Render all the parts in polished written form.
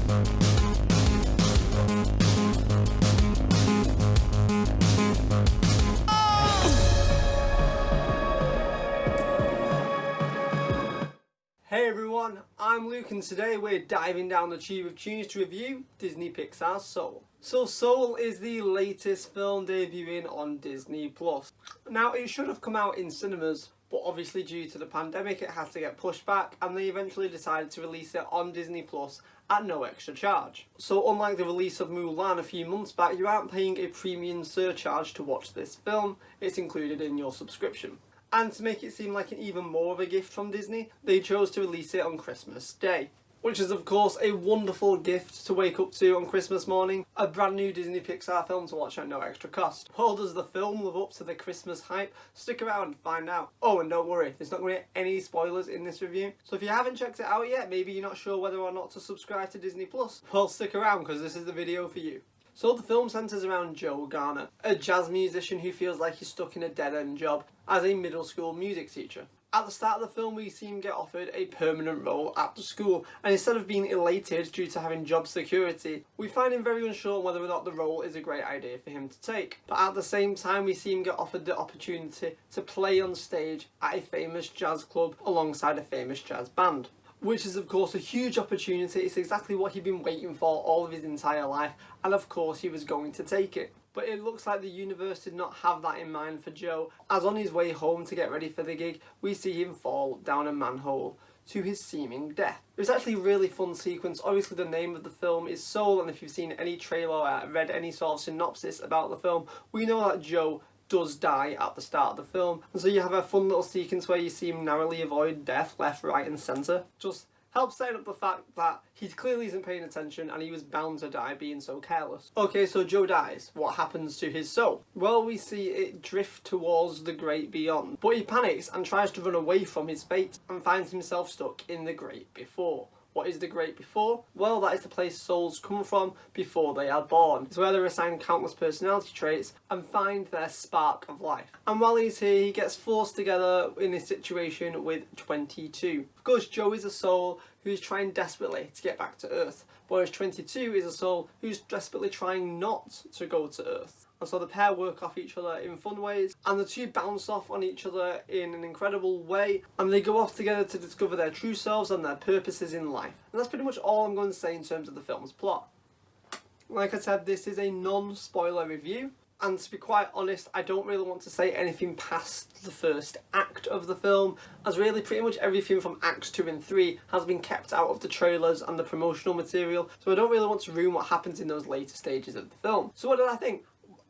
Hey everyone, I'm Luke and today we're diving down the tube of tunes to review Disney Pixar's Soul. So Soul is the latest film debuting on Disney+. Now it should have come out in cinemas, but obviously due to the pandemic it had to get pushed back and they eventually decided to release it on Disney+ at no extra charge. So unlike the release of Mulan a few months back, you aren't paying a premium surcharge to watch this film, it's included in your subscription. And to make it seem like an even more of a gift from Disney, they chose to release it on Christmas Day. Which is of course a wonderful gift to wake up to on Christmas morning, a brand new Disney Pixar film to watch at no extra cost. Well, does the film live up to the Christmas hype? Stick around and find out. Oh, and don't worry, there's not going to be any spoilers in this review. So if you haven't checked it out yet, maybe you're not sure whether or not to subscribe to Disney+, well stick around because this is the video for you. So the film centres around Joe Garner, a jazz musician who feels like he's stuck in a dead-end job as a middle school music teacher. At the start of the film we see him get offered a permanent role at the school, and instead of being elated due to having job security, we find him very unsure whether or not the role is a great idea for him to take. But at the same time we see him get offered the opportunity to play on stage at a famous jazz club alongside a famous jazz band. Which is of course a huge opportunity. It's exactly what he'd been waiting for all of his entire life, and of course he was going to take it. But it looks like the universe did not have that in mind for Joe, as on his way home to get ready for the gig, we see him fall down a manhole to his seeming death. It was actually a really fun sequence. Obviously the name of the film is Soul, and if you've seen any trailer or read any sort of synopsis about the film, we know that Joe does die at the start of the film, and so you have a fun little sequence where you see him narrowly avoid death left, right and centre. Just helps set up the fact that he clearly isn't paying attention and he was bound to die being so careless. Okay, so Joe dies. What happens to his soul? Well, we see it drift towards the great beyond, but he panics and tries to run away from his fate and finds himself stuck in the great before. What is the great before? Well, that is the place souls come from before they are born. It's where they're assigned countless personality traits and find their spark of life. And while he's here, he gets forced together in this situation with 22. Of course, Joe is a soul who's trying desperately to get back to Earth, whereas 22 is a soul who's desperately trying not to go to Earth. And so the pair work off each other in fun ways, and the two bounce off on each other in an incredible way, and they go off together to discover their true selves and their purposes in life. And that's pretty much all I'm going to say in terms of the film's plot. Like I said, this is a non-spoiler review, and to be quite honest, I don't really want to say anything past the first act of the film, as really pretty much everything from acts 2 and 3 has been kept out of the trailers and the promotional material, so I don't really want to ruin what happens in those later stages of the film. So what did I think?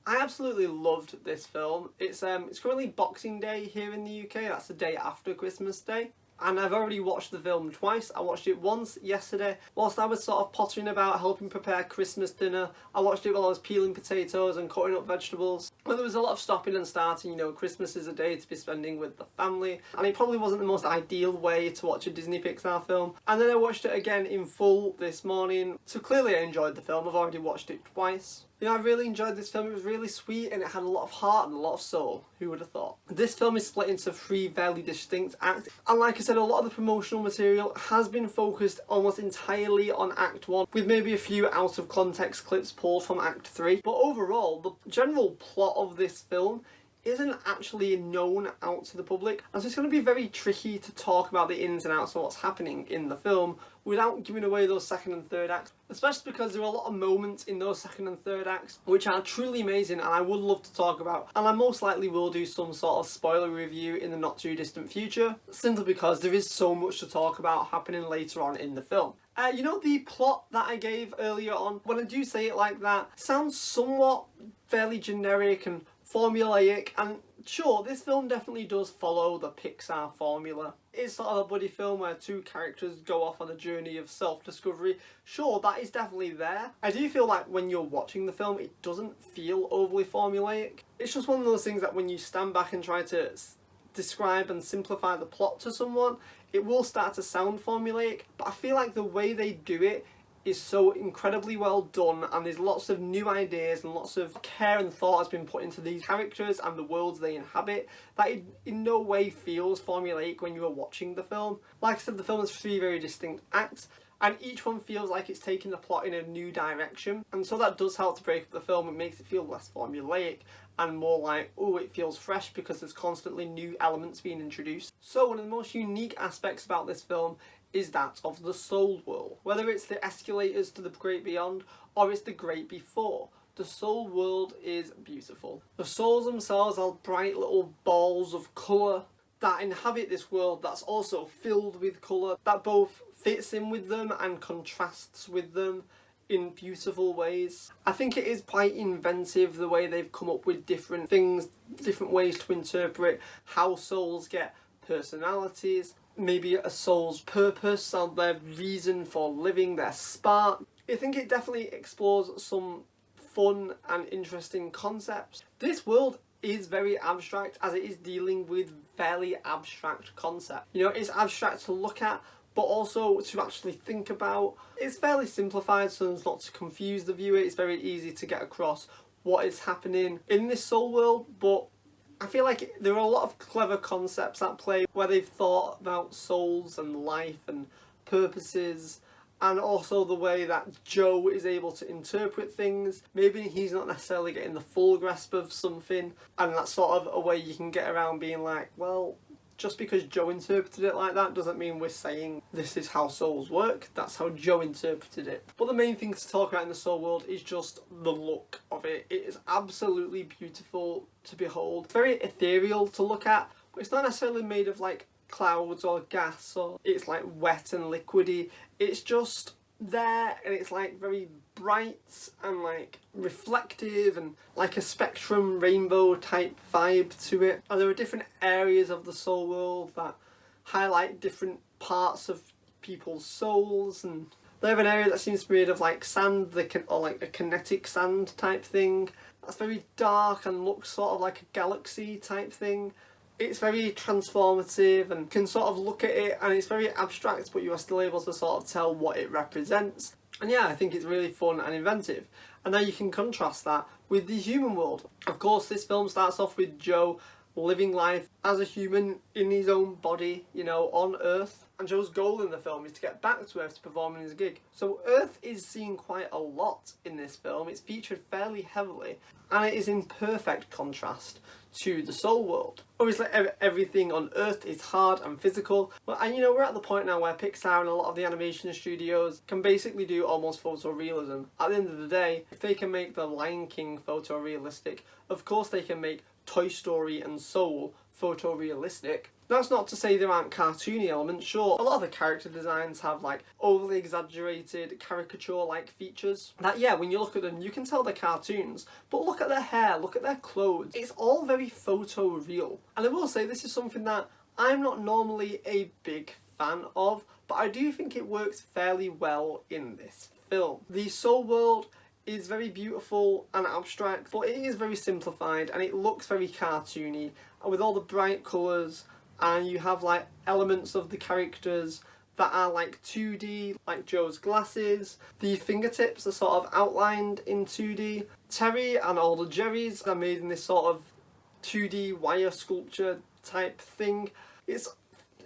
I absolutely loved this film. It's currently Boxing Day here in the UK, that's the day after Christmas Day. And I've already watched the film twice. I watched it once yesterday whilst I was sort of pottering about helping prepare Christmas dinner. I watched it while I was peeling potatoes and cutting up vegetables. Well, there was a lot of stopping and starting, you know, Christmas is a day to be spending with the family, and it probably wasn't the most ideal way to watch a Disney Pixar film. And then I watched it again in full this morning, so clearly I enjoyed the film. I've already watched it twice. Yeah, I really enjoyed this film. It was really sweet and it had a lot of heart and a lot of soul. Who would have thought? This film is split into 3 very distinct acts, and like I said, a lot of the promotional material has been focused almost entirely on Act 1, with maybe a few out of context clips pulled from Act 3. But overall, the general plot of this film isn't actually known out to the public, and so it's going to be very tricky to talk about the ins and outs of what's happening in the film without giving away those second and third acts, especially because there are a lot of moments in those second and third acts which are truly amazing and I would love to talk about, and I most likely will do some sort of spoiler review in the not too distant future, simply because there is so much to talk about happening later on in the film. You know, the plot that I gave earlier on, when I do say it like that, sounds somewhat fairly generic and formulaic, and sure, this film definitely does follow the Pixar formula. It's sort of a buddy film where 2 characters go off on a journey of self-discovery. Sure, that is definitely there. I do feel like when you're watching the film, it doesn't feel overly formulaic. It's just one of those things that when you stand back and try to describe and simplify the plot to someone, it will start to sound formulaic, but I feel like the way they do it is so incredibly well done, and there's lots of new ideas and lots of care and thought has been put into these characters and the worlds they inhabit that it in no way feels formulaic when you are watching the film. Like I said, the film has 3 very distinct acts, and each one feels like it's taking the plot in a new direction, and so that does help to break up the film. It makes it feel less formulaic and more like, oh, it feels fresh because there's constantly new elements being introduced. So one of the most unique aspects about this film is that of the soul world. Whether it's the escalators to the great beyond or it's the great before, the soul world is beautiful. The souls themselves are bright little balls of colour that inhabit this world that's also filled with colour, that both fits in with them and contrasts with them in beautiful ways. I think it is quite inventive the way they've come up with different things, different ways to interpret how souls get personalities, maybe a soul's purpose or their reason for living, their spark. I think it definitely explores some fun and interesting concepts. This world is very abstract as it is dealing with fairly abstract concepts. You know, it's abstract to look at, but also to actually think about. It's fairly simplified so as not to confuse the viewer. It's very easy to get across what is happening in this soul world, but I feel like there are a lot of clever concepts at play where they've thought about souls and life and purposes, and also the way that Joe is able to interpret things. Maybe he's not necessarily getting the full grasp of something, and that's sort of a way you can get around being like, well, just because Joe interpreted it like that doesn't mean we're saying this is how souls work. That's how Joe interpreted it. But the main thing to talk about in the soul world is just the look of it. It is absolutely beautiful to behold. It's very ethereal to look at, but it's not necessarily made of like clouds or gas, or it's like wet and liquidy. It's just there, and it's like very bright and like reflective and like a spectrum rainbow type vibe to it. And there are different areas of the soul world that highlight different parts of people's souls, and they have an area that seems to be made of like sand, or like a kinetic sand type thing that's very dark and looks sort of like a galaxy type thing. It's very transformative and can sort of look at it, and it's very abstract, but you are still able to sort of tell what it represents. And yeah, I think it's really fun and inventive. And now you can contrast that with the human world. Of course, this film starts off with Joe living life as a human in his own body, you know, on Earth. And Joe's goal in the film is to get back to Earth to perform in his gig. So Earth is seen quite a lot in this film. It's featured fairly heavily, and it is in perfect contrast to the soul world. Obviously everything on Earth is hard and physical, and you know, we're at the point now where Pixar and a lot of the animation studios can basically do almost photorealism. At the end of the day, if they can make The Lion King photorealistic, of course they can make Toy Story and Soul photorealistic. That's not to say there aren't cartoony elements. Sure, a lot of the character designs have like overly exaggerated caricature-like features that, yeah, when you look at them you can tell they're cartoons, but look at their hair, look at their clothes. It's all very photoreal. And I will say this is something that I'm not normally a big fan of, but I do think it works fairly well in this film. The soul world is very beautiful and abstract, but it is very simplified and it looks very cartoony, and with all the bright colours, and you have like elements of the characters that are like 2D, like Joe's glasses. The fingertips are sort of outlined in 2D. Terry and all the Jerrys are made in this sort of 2D wire sculpture type thing. It's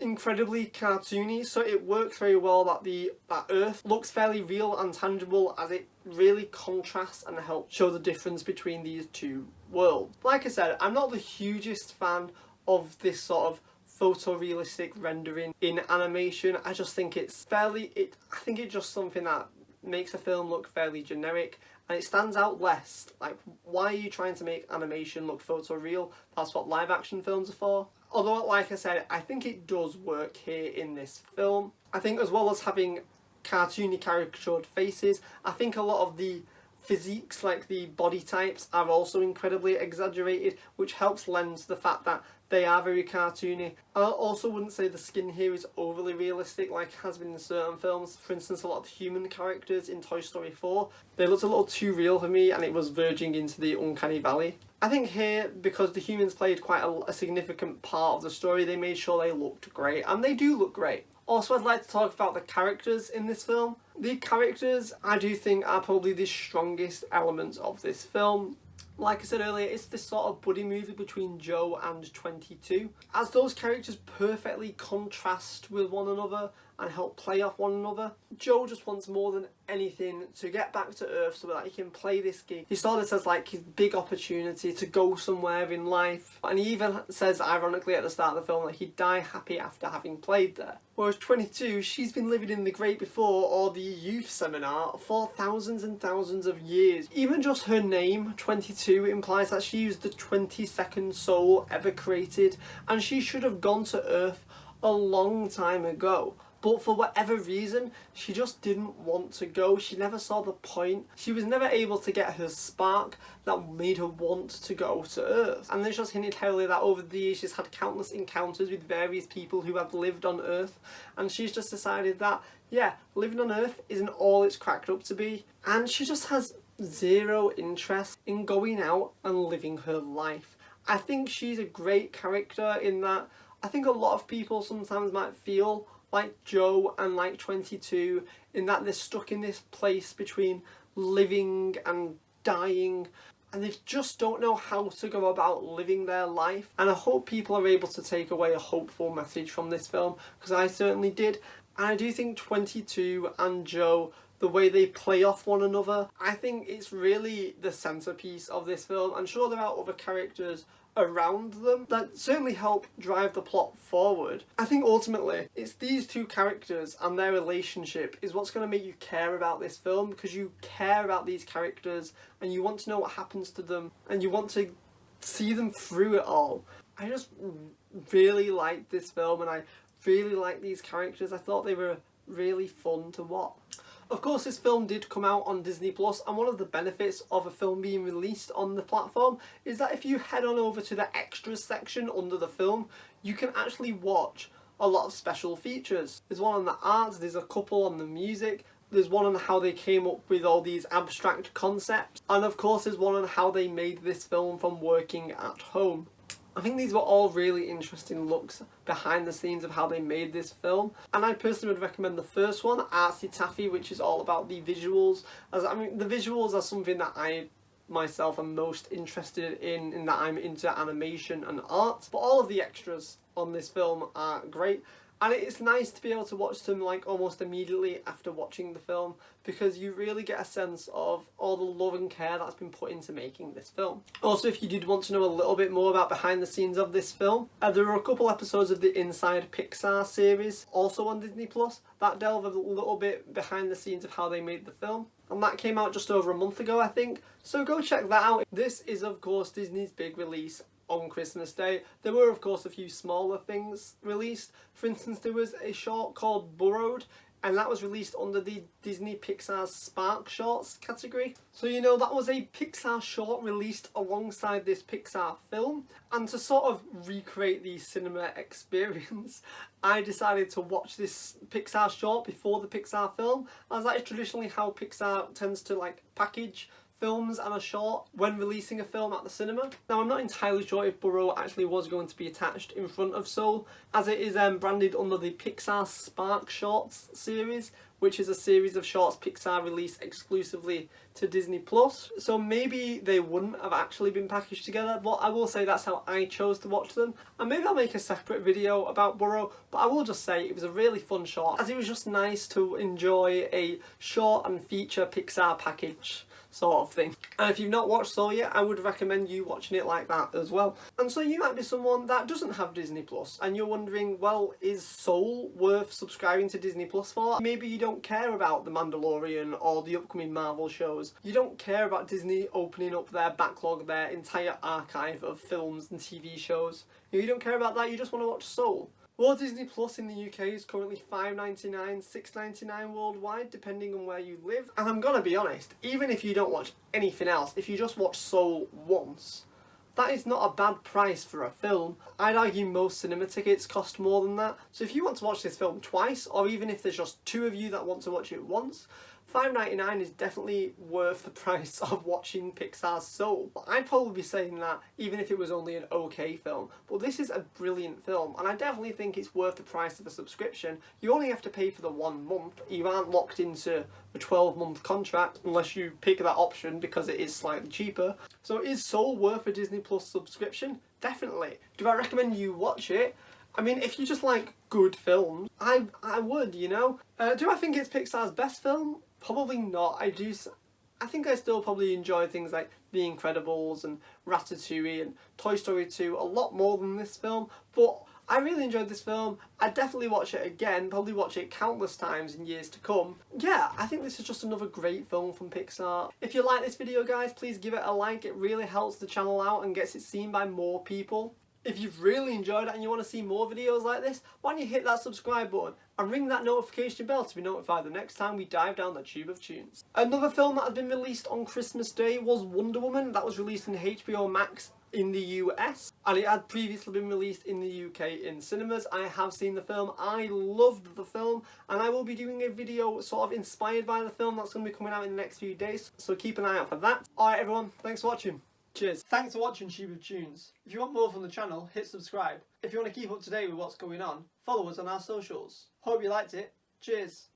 incredibly cartoony, so it works very well that Earth looks fairly real and tangible, as it really contrasts and helps show the difference between these two worlds. Like I said, I'm not the hugest fan of this sort of photorealistic rendering in animation. I just think it's I think it's just something that makes a film look fairly generic, and it stands out less. Like, why are you trying to make animation look photoreal? That's what live action films are for. Although, like I said, I think it does work here in this film. I think as well as having cartoony caricatured faces, I think a lot of the physiques, like the body types, are also incredibly exaggerated, which helps lend to the fact that they are very cartoony. I also wouldn't say the skin here is overly realistic like has been in certain films. For instance, a lot of the human characters in Toy Story 4, they looked a little too real for me, and it was verging into the uncanny valley. I think here, because the humans played quite a significant part of the story, they made sure they looked great, and they do look great. Also, I'd like to talk about the characters in this film. The characters, I do think, are probably the strongest elements of this film. Like I said earlier, it's this sort of buddy movie between Joe and 22. As those characters perfectly contrast with one another and help play off one another. Joe just wants more than anything to get back to Earth so that he can play this game. He saw this as like his big opportunity to go somewhere in life, and he even says ironically at the start of the film that he'd die happy after having played there. Whereas 22, she's been living in the Great Before, or the youth seminar, for thousands and thousands of years. Even just her name, 22, implies that she was the 22nd soul ever created, and she should have gone to Earth a long time ago. But for whatever reason, she just didn't want to go. She never saw the point. She was never able to get her spark that made her want to go to Earth. And there's just hinted heavily that over the years she's had countless encounters with various people who have lived on Earth. And she's just decided that, yeah, living on Earth isn't all it's cracked up to be. And she just has zero interest in going out and living her life. I think she's a great character in that I think a lot of people sometimes might feel like Joe and like 22 in that they're stuck in this place between living and dying, and they just don't know how to go about living their life. And I hope people are able to take away a hopeful message from this film, because I certainly did. And I do think 22 and Joe, the way they play off one another, I think it's really the centrepiece of this film. I'm sure there are other characters around them that certainly help drive the plot forward. I think ultimately it's these two characters and their relationship is what's going to make you care about this film, because you care about these characters and you want to know what happens to them and you want to see them through it all. I just really liked this film and I really liked these characters. I thought they were really fun to watch. Of course, this film did come out on Disney Plus, and one of the benefits of a film being released on the platform is that if you head on over to the extras section under the film, you can actually watch a lot of special features. There's one on the arts, there's a couple on the music, there's one on how they came up with all these abstract concepts, and of course there's one on how they made this film from working at home. I think these were all really interesting looks behind the scenes of how they made this film, and I personally would recommend the first one, Artsy Taffy, which is all about the visuals. I mean, the visuals are something that I myself am most interested in that I'm into animation and art, but all of the extras on this film are great. And it's nice to be able to watch them like almost immediately after watching the film, because you really get a sense of all the love and care that's been put into making this film. Also, if you did want to know a little bit more about behind the scenes of this film, there were a couple episodes of the Inside Pixar series also on Disney Plus that delve a little bit behind the scenes of how they made the film. And that came out just over a month ago, I think. So go check that out. This is, of course, Disney's big release on Christmas Day. There were, of course, a few smaller things released. For instance, there was a short called Burrowed, and that was released under the Disney Pixar Spark Shorts category. So, you know, that was a Pixar short released alongside this Pixar film, and to sort of recreate the cinema experience, I decided to watch this Pixar short before the Pixar film, as that is traditionally how Pixar tends to like package films and a short when releasing a film at the cinema. Now, I'm not entirely sure if Burrow actually was going to be attached in front of Soul, as it is branded under the Pixar Spark Shorts series, which is a series of shorts Pixar released exclusively to Disney Plus. So maybe they wouldn't have actually been packaged together, but I will say that's how I chose to watch them. And maybe I'll make a separate video about Burrow, but I will just say it was a really fun short, as it was just nice to enjoy a short and feature Pixar package sort of thing. And if you've not watched Soul yet, I would recommend you watching it like that as well. And so you might be someone that doesn't have Disney Plus and you're wondering, well, is Soul worth subscribing to Disney Plus for? Maybe you don't care about The Mandalorian or the upcoming Marvel shows. You don't care about Disney opening up their backlog, their entire archive of films and TV shows. You don't care about that, you just want to watch Soul. Well, Disney Plus in the UK is currently $5.99, $6.99 worldwide, depending on where you live. And I'm gonna be honest, even if you don't watch anything else, if you just watch Soul once, that is not a bad price for a film. I'd argue most cinema tickets cost more than that. So if you want to watch this film twice, or even if there's just two of you that want to watch it once, $5.99 is definitely worth the price of watching Pixar's Soul. But I'd probably be saying that even if it was only an okay film. But this is a brilliant film, and I definitely think it's worth the price of a subscription. You only have to pay for the 1 month. You aren't locked into a 12-month contract unless you pick that option because it is slightly cheaper. So is Soul worth a Disney Plus subscription? Definitely. Do I recommend you watch it? I mean, if you just like good films, I would, you know. Do I think it's Pixar's best film? Probably not. I think I still probably enjoy things like The Incredibles and Ratatouille and Toy Story 2 a lot more than this film, but I really enjoyed this film. I'd definitely watch it again, probably watch it countless times in years to come. Yeah, I think this is just another great film from Pixar. If you like this video, guys, please give it a like. It really helps the channel out and gets it seen by more people. If you've really enjoyed it and you want to see more videos like this, why don't you hit that subscribe button and ring that notification bell to be notified the next time we dive down the tube of tunes. Another film that had been released on Christmas Day was Wonder Woman. That was released in HBO Max in the US, and it had previously been released in the UK in cinemas. I have seen the film, I loved the film, and I will be doing a video sort of inspired by the film that's going to be coming out in the next few days, so keep an eye out for that. Alright everyone, thanks for watching. Cheers. Thanks for watching Tube of Tunes. If you want more from the channel, hit subscribe. If you want to keep up to date with what's going on, follow us on our socials. Hope you liked it. Cheers.